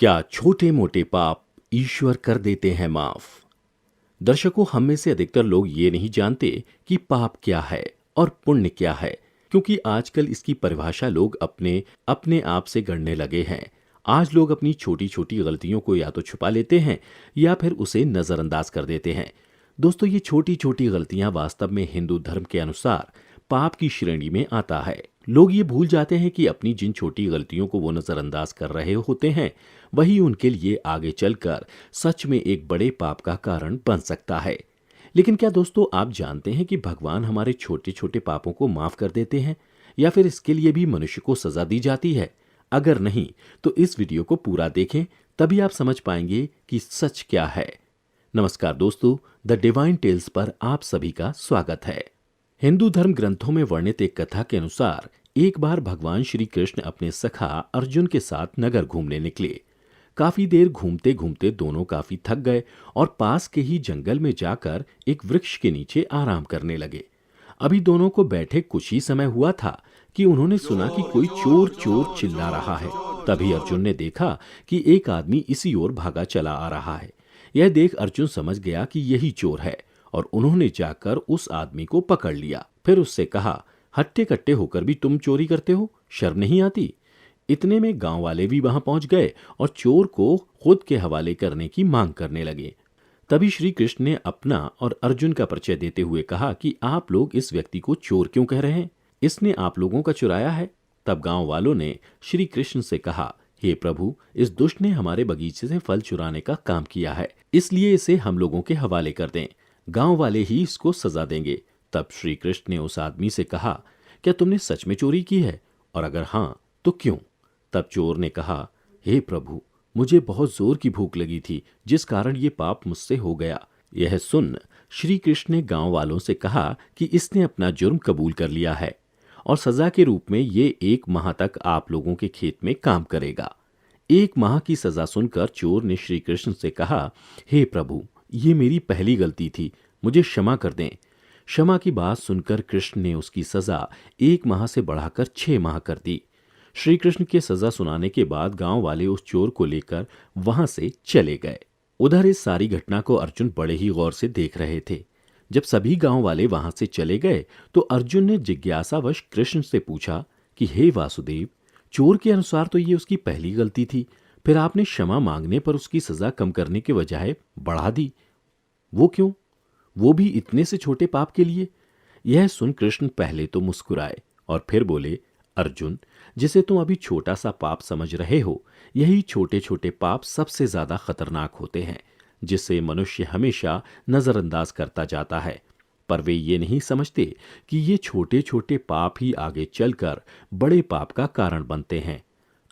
क्या छोटे मोटे पाप ईश्वर कर देते हैं माफ? दर्शकों, हम में से अधिकतर लोग ये नहीं जानते कि पाप क्या है और पुण्य क्या है, क्योंकि आजकल इसकी परिभाषा लोग अपने अपने आप से गढ़ने लगे हैं। आज लोग अपनी छोटी छोटी गलतियों को या तो छुपा लेते हैं या फिर उसे नजरअंदाज कर देते हैं। दोस्तों, ये छोटी छोटी गलतियां वास्तव में हिंदू धर्म के अनुसार पाप की श्रेणी में आता है। लोग ये भूल जाते हैं कि अपनी जिन छोटी गलतियों को वो नजरअंदाज कर रहे होते हैं, वही उनके लिए आगे चलकर सच में एक बड़े पाप का कारण बन सकता है। लेकिन क्या दोस्तों, आप जानते हैं कि भगवान हमारे छोटे छोटे पापों को माफ कर देते हैं, या फिर इसके लिए भी मनुष्य को सजा दी जाती है? अगर नहीं, तो इस वीडियो को पूरा देखें, तभी आप समझ पाएंगे कि सच क्या है। नमस्कार दोस्तों, द डिवाइन टेल्स पर आप सभी का स्वागत है। हिंदू धर्म ग्रंथों में वर्णित एक कथा के अनुसार एक बार भगवान श्री कृष्ण अपने सखा अर्जुन के साथ नगर घूमने निकले। काफी देर घूमते घूमते दोनों काफी थक गए और पास के ही जंगल में जाकर एक वृक्ष के नीचे आराम करने लगे। अभी दोनों को बैठे कुछ ही समय हुआ था कि उन्होंने सुना कि कोई चोर चोर चिल्ला रहा है। तभी अर्जुन ने देखा कि एक आदमी इसी ओर भागा चला आ रहा है। यह देख अर्जुन समझ गया कि यही चोर है और उन्होंने जाकर उस आदमी को पकड़ लिया। फिर उससे कहा, हट्टे कट्टे होकर भी तुम चोरी करते हो, शर्म नहीं आती? इतने में गांव वाले भी वहां पहुंच गए और चोर को खुद के हवाले करने की मांग करने लगे। तभी श्री कृष्ण ने अपना और अर्जुन का परिचय देते हुए कहा कि आप लोग इस व्यक्ति को चोर क्यों कह रहे हैं? इसने आप लोगों का चुराया है। तब गांव वालों ने श्री कृष्ण से कहा, हे प्रभु, इस दुष्ट ने हमारे बगीचे से फल चुराने का काम किया है, इसलिए इसे हम लोगों के हवाले कर दें। गांव वाले ही इसको सजा देंगे। तब श्री कृष्ण ने उस आदमी से कहा, क्या तुमने सच में चोरी की है, और अगर हां तो क्यों? तब चोर ने कहा, हे प्रभु, मुझे बहुत जोर की भूख लगी थी, जिस कारण ये पाप मुझसे हो गया। यह सुन श्री कृष्ण ने गांव वालों से कहा कि इसने अपना जुर्म कबूल कर लिया है और सजा के रूप में ये 1 माह तक आप लोगों के खेत में काम करेगा। 1 माह की सजा सुनकर चोर ने श्री कृष्ण से कहा, हे प्रभु, ये मेरी पहली गलती थी, मुझे क्षमा कर दें। क्षमा की बात सुनकर कृष्ण ने उसकी सजा 1 माह से बढ़ाकर 6 माह कर दी। श्री कृष्ण के सजा सुनाने के बाद गांव वाले उस चोर को लेकर वहां से चले गए। उधर इस सारी घटना को अर्जुन बड़े ही गौर से देख रहे थे। जब सभी गांव वाले वहां से चले गए तो अर्जुन ने जिज्ञासावश कृष्ण से पूछा कि हे वासुदेव, चोर के अनुसार तो ये उसकी पहली गलती थी, फिर आपने क्षमा मांगने पर उसकी सजा कम करने के बजाय बढ़ा दी, वो क्यों? वो भी इतने से छोटे पाप के लिए? यह सुन कृष्ण पहले तो मुस्कुराए और फिर बोले, अर्जुन, जिसे तुम अभी छोटा सा पाप समझ रहे हो, यही छोटे छोटे पाप सबसे ज्यादा खतरनाक होते हैं, जिसे मनुष्य हमेशा नजरअंदाज करता जाता है। पर वे ये नहीं समझते कि ये छोटे छोटे पाप ही आगे चलकर बड़े पाप का कारण बनते हैं।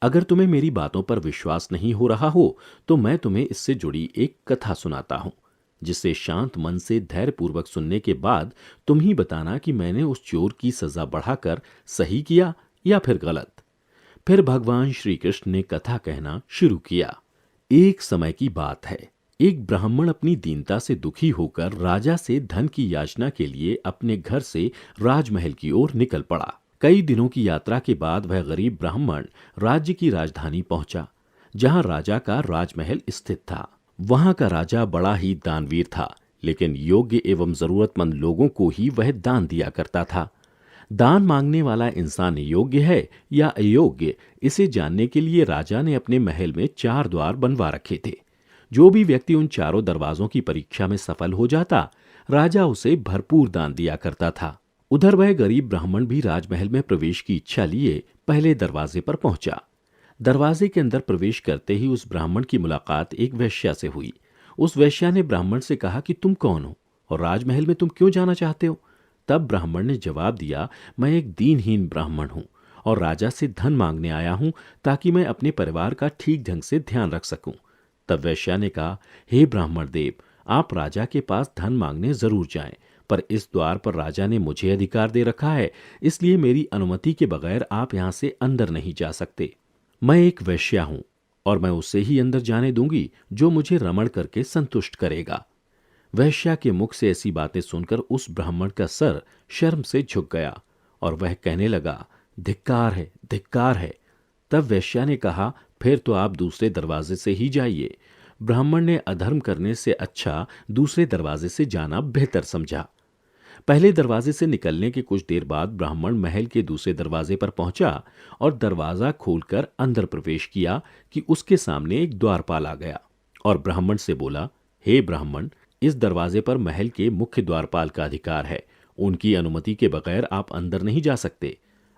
अगर तुम्हें मेरी बातों पर विश्वास नहीं हो रहा हो तो मैं तुम्हें इससे जुड़ी एक कथा सुनाता हूं, जिसे शांत मन से धैर्यपूर्वक सुनने के बाद तुम ही बताना कि मैंने उस चोर की सजा बढ़ाकर सही किया या फिर गलत। फिर भगवान श्री कृष्ण ने कथा कहना शुरू किया। एक समय की बात है, एक ब्राह्मण अपनी दीनता से दुखी होकर राजा से धन की याचना के लिए अपने घर से राजमहल की ओर निकल पड़ा। कई दिनों की यात्रा के बाद वह गरीब ब्राह्मण राज्य की राजधानी पहुंचा, जहां राजा का राजमहल स्थित था। वहां का राजा बड़ा ही दानवीर था, लेकिन योग्य एवं जरूरतमंद लोगों को ही वह दान दिया करता था। दान मांगने वाला इंसान योग्य है या अयोग्य, इसे जानने के लिए राजा ने अपने महल में 4 द्वार बनवा रखे थे। जो भी व्यक्ति उन चारों दरवाजों की परीक्षा में सफल हो जाता, राजा उसे भरपूर दान दिया करता था। उधर वह गरीब ब्राह्मण भी राजमहल में प्रवेश की इच्छा लिए पहले दरवाजे पर पहुंचा। दरवाजे के अंदर प्रवेश करते ही उस ब्राह्मण की मुलाकात एक वेश्या से हुई। उस वेश्या ने ब्राह्मण से कहा कि तुम कौन हो और राजमहल में तुम क्यों जाना चाहते हो? तब ब्राह्मण ने जवाब दिया, मैं एक दीनहीन ब्राह्मण हूं और राजा से धन मांगने आया हूं ताकि मैं अपने परिवार का ठीक ढंग से ध्यान रख सकूं। तब वेश्या ने कहा, हे ब्राह्मण देव, आप राजा के पास धन मांगने जरूर जाएं, पर इस द्वार पर राजा ने मुझे अधिकार दे रखा है, इसलिए मेरी अनुमति के बगैर आप यहां से अंदर नहीं जा सकते। मैं एक वेश्या हूं और मैं उसे ही अंदर जाने दूंगी जो मुझे रमण करके संतुष्ट करेगा। वेश्या के मुख से ऐसी बातें सुनकर उस ब्राह्मण का सर शर्म से झुक गया और वह कहने लगा, धिक्कार है, धिक्कार है। तब वेश्या ने कहा, फिर तो आप दूसरे दरवाजे से ही जाइए। ब्राह्मण ने अधर्म करने से अच्छा दूसरे दरवाजे से जाना बेहतर समझा। पहले दरवाजे से निकलने के कुछ देर बाद ब्राह्मण महल के दूसरे दरवाजे पर पहुंचा और दरवाजा खोलकर अंदर प्रवेश किया कि उसके सामने एक द्वारपाल आ गया और ब्राह्मण से बोला, हे ब्राह्मण, इस दरवाजे पर महल के मुख्य द्वारपाल का अधिकार है। उनकी अनुमति के बगैर आप अंदर नहीं जा सकते।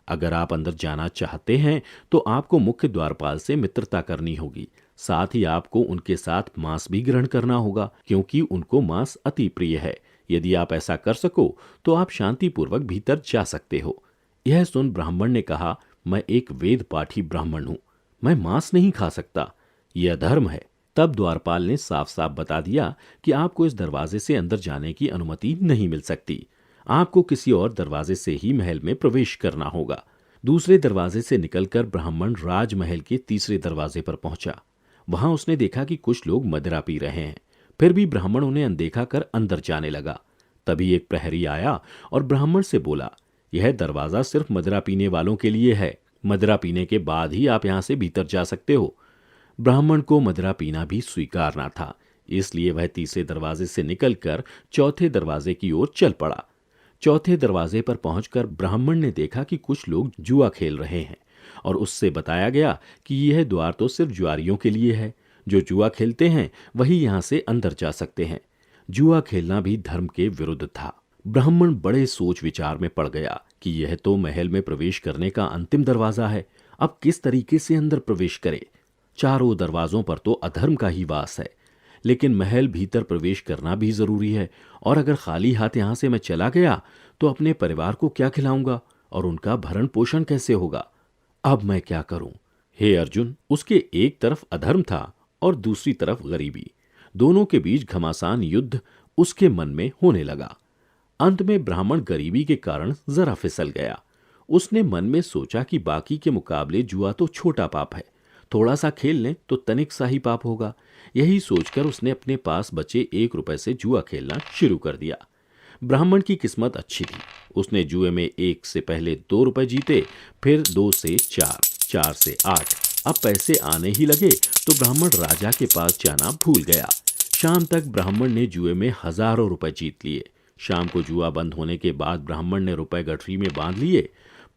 अगर आप अंदर जाना चाहते हैं तो आपको मुख्य द्वारपाल से मित्रता करनी होगी। साथ ही आपको उनके साथ मांस भी ग्रहण करना होगा, क्योंकि उनको मांस अति प्रिय है। यदि आप ऐसा कर सको तो आप शांतिपूर्वक भीतर जा सकते हो। यह सुन ब्राह्मण ने कहा, मैं एक वेद पाठी ब्राह्मण हूं, मैं मांस नहीं खा सकता, यह अधर्म है। तब द्वारपाल ने साफ साफ बता दिया कि आपको इस दरवाजे से अंदर जाने की अनुमति नहीं मिल सकती। आपको किसी और दरवाजे से ही महल में प्रवेश करना होगा। दूसरे दरवाजे से निकलकर ब्राह्मण राजमहल के तीसरे दरवाजे पर पहुंचा। वहां उसने देखा कि कुछ लोग मदिरा पी रहे हैं। फिर भी ब्राह्मण उन्हें अनदेखा कर अंदर जाने लगा। तभी एक प्रहरी आया और ब्राह्मण से बोला, यह दरवाजा सिर्फ मदिरा पीने वालों के लिए है। मदिरा पीने के बाद ही आप यहां से भीतर जा सकते हो। ब्राह्मण को मदिरा पीना भी स्वीकार ना था, इसलिए वह तीसरे दरवाजे से निकलकर चौथे दरवाजे की ओर चल पड़ा। चौथे दरवाजे पर पहुंचकर ब्राह्मण ने देखा कि कुछ लोग जुआ खेल रहे हैं और उससे बताया गया कि यह द्वार तो सिर्फ जुआरियों के लिए है। जो जुआ खेलते हैं वही यहां से अंदर जा सकते हैं। जुआ खेलना भी धर्म के विरुद्ध था। ब्राह्मण बड़े सोच विचार में पड़ गया कि यह तो महल में प्रवेश करने का अंतिम दरवाजा है। अब किस तरीके से अंदर प्रवेश करे? चारों दरवाजों पर तो अधर्म का ही वास है, लेकिन महल भीतर प्रवेश करना भी जरूरी है। और अगर खाली हाथ यहां से मैं चला गया तो अपने परिवार को क्या खिलाऊंगा और उनका भरण पोषण कैसे होगा? अब मैं क्या करूं? हे अर्जुन, उसके एक तरफ अधर्म था और दूसरी तरफ गरीबी। दोनों के बीच घमासान युद्ध उसके मन में होने लगा। अंत में ब्राह्मण गरीबी के कारण जरा फिसल गया। उसने मन में सोचा कि बाकी के मुकाबले जुआ तो छोटा पाप है, थोड़ा सा खेल लें तो तनिक सा ही पाप होगा। यही सोचकर उसने अपने पास बचे 1 रुपए से जुआ खेलना शुरू कर दिया। ब्राह्मण की किस्मत अच्छी थी। उसने जुए में 1 से पहले 2 रुपए जीते, फिर 2 से 4, 4 से 8। अब पैसे आने ही लगे तो ब्राह्मण राजा के पास जाना भूल गया। शाम तक ब्राह्मण ने जुए में हजारों रुपए जीत लिए। शाम को जुआ बंद होने के बाद ब्राह्मण ने रुपए गठरी में बांध लिए।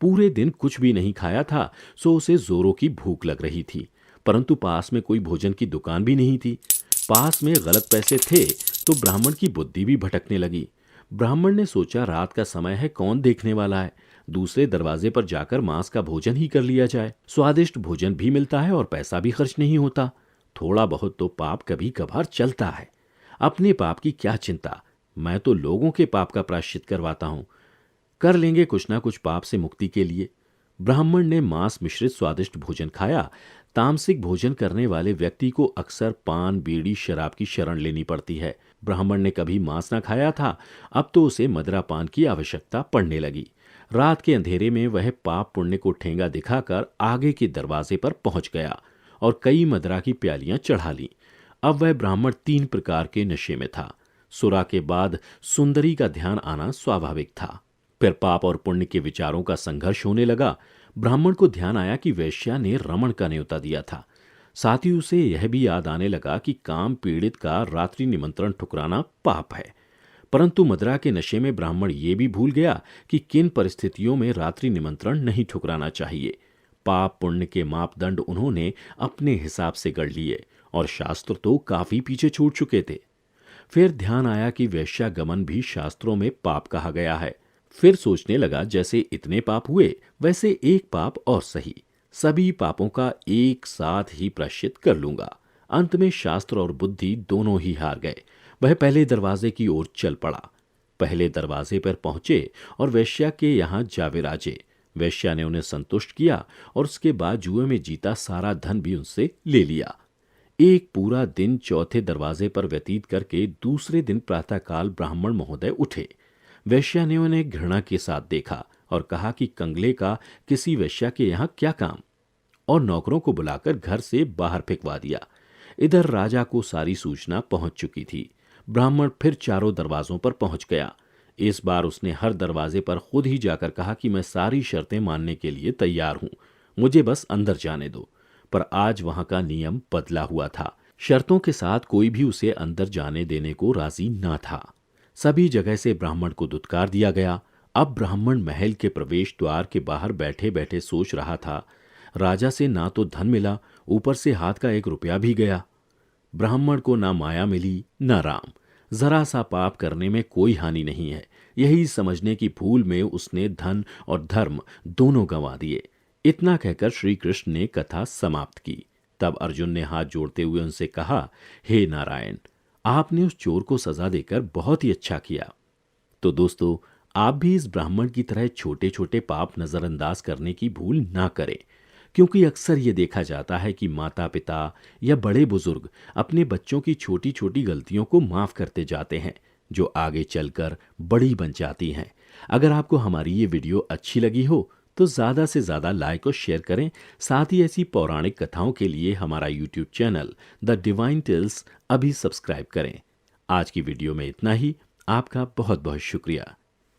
पूरे दिन कुछ भी नहीं खाया था, सो उसे जोरों की भूख लग रही थी, परंतु पास में कोई भोजन की दुकान भी नहीं थी। पास में गलत पैसे थे तो ब्राह्मण की बुद्धि भी भटकने लगी। ब्राह्मण ने सोचा, रात का समय है, कौन देखने वाला है, दूसरे दरवाजे पर जाकर मांस का भोजन ही कर लिया जाए। स्वादिष्ट भोजन भी मिलता है और पैसा भी खर्च नहीं होता। थोड़ा बहुत तो पाप कभी कभार चलता है। अपने पाप की क्या चिंता, मैं तो लोगों के पाप का प्रायश्चित करवाता हूं। कर लेंगे कुछ ना कुछ पाप से मुक्ति के लिए। ब्राह्मण ने मांस मिश्रित स्वादिष्ट भोजन खाया। तामसिक भोजन करने वाले व्यक्ति को अक्सर पान, बीड़ी, शराब की शरण लेनी पड़ती है। ब्राह्मण ने कभी मांस ना खाया था, अब तो उसे मदिरा पान की आवश्यकता पड़ने लगी। रात के अंधेरे में वह पाप पुण्य को ठेंगा दिखाकर आगे के दरवाजे पर पहुंच गया और कई मदिरा की प्यालियां चढ़ा ली। अब वह ब्राह्मण 3 प्रकार के नशे में था। सुरा के बाद सुंदरी का ध्यान आना स्वाभाविक था। फिर पाप और पुण्य के विचारों का संघर्ष होने लगा। ब्राह्मण को ध्यान आया कि वेश्या ने रमण का न्योता दिया था। साथ ही उसे यह भी याद आने लगा कि काम पीड़ित का रात्रि निमंत्रण ठुकराना पाप है। परंतु मदिरा के नशे में ब्राह्मण ये भी भूल गया कि किन परिस्थितियों में रात्रि निमंत्रण नहीं ठुकराना चाहिए। पाप पुण्य के मापदंड उन्होंने अपने हिसाब से गढ़ लिए और शास्त्र तो काफी पीछे छूट चुके थे। फिर ध्यान आया कि वेश्यागमन भी शास्त्रों में पाप कहा गया है। फिर सोचने लगा, जैसे इतने पाप हुए वैसे एक पाप और सही, सभी पापों का एक साथ ही प्रायश्चित कर लूंगा। अंत में शास्त्र और बुद्धि दोनों ही हार गए। वह पहले दरवाजे की ओर चल पड़ा। पहले दरवाजे पर पहुंचे और वेश्या के यहां जा विराजे। वेश्या ने उन्हें संतुष्ट किया और उसके बाद जुए में जीता सारा धन भी उनसे ले लिया। एक पूरा दिन चौथे दरवाजे पर व्यतीत करके दूसरे दिन प्रातःकाल ब्राह्मण महोदय उठे। वेश्या ने उन्हें घृणा के साथ देखा और कहा कि कंगले का किसी वेश्या के यहाँ क्या काम, और नौकरों को बुलाकर घर से बाहर फेंकवा दिया। इधर राजा को सारी सूचना पहुंच चुकी थी। ब्राह्मण फिर चारों दरवाजों पर पहुंच गया। इस बार उसने हर दरवाजे पर खुद ही जाकर कहा कि मैं सारी शर्तें मानने के लिए तैयार हूं, मुझे बस अंदर जाने दो। पर आज वहां का नियम बदला हुआ था। शर्तों के साथ कोई भी उसे अंदर जाने देने को राजी ना था। सभी जगह से ब्राह्मण को दुत्कार दिया गया। अब ब्राह्मण महल के प्रवेश द्वार के बाहर बैठे बैठे सोच रहा था, राजा से ना तो धन मिला, ऊपर से हाथ का 1 रुपया भी गया। ब्राह्मण को ना माया मिली ना राम। जरा सा पाप करने में कोई हानि नहीं है, यही समझने की भूल में उसने धन और धर्म दोनों गंवा दिए। इतना कहकर श्री कृष्ण ने कथा समाप्त की। तब अर्जुन ने हाथ जोड़ते हुए उनसे कहा, हे नारायण, आपने उस चोर को सजा देकर बहुत ही अच्छा किया। तो दोस्तों, आप भी इस ब्राह्मण की तरह छोटे छोटे पाप नजरअंदाज करने की भूल ना करें, क्योंकि अक्सर ये देखा जाता है कि माता पिता या बड़े बुजुर्ग अपने बच्चों की छोटी छोटी गलतियों को माफ करते जाते हैं, जो आगे चलकर बड़ी बन जाती हैं। अगर आपको हमारी ये वीडियो अच्छी लगी हो तो ज़्यादा से ज़्यादा लाइक और शेयर करें। साथ ही ऐसी पौराणिक कथाओं के लिए हमारा YouTube channel The Divine Tales अभी सब्सक्राइब करें। आज की वीडियो में इतना ही। आपका बहुत बहुत शुक्रिया।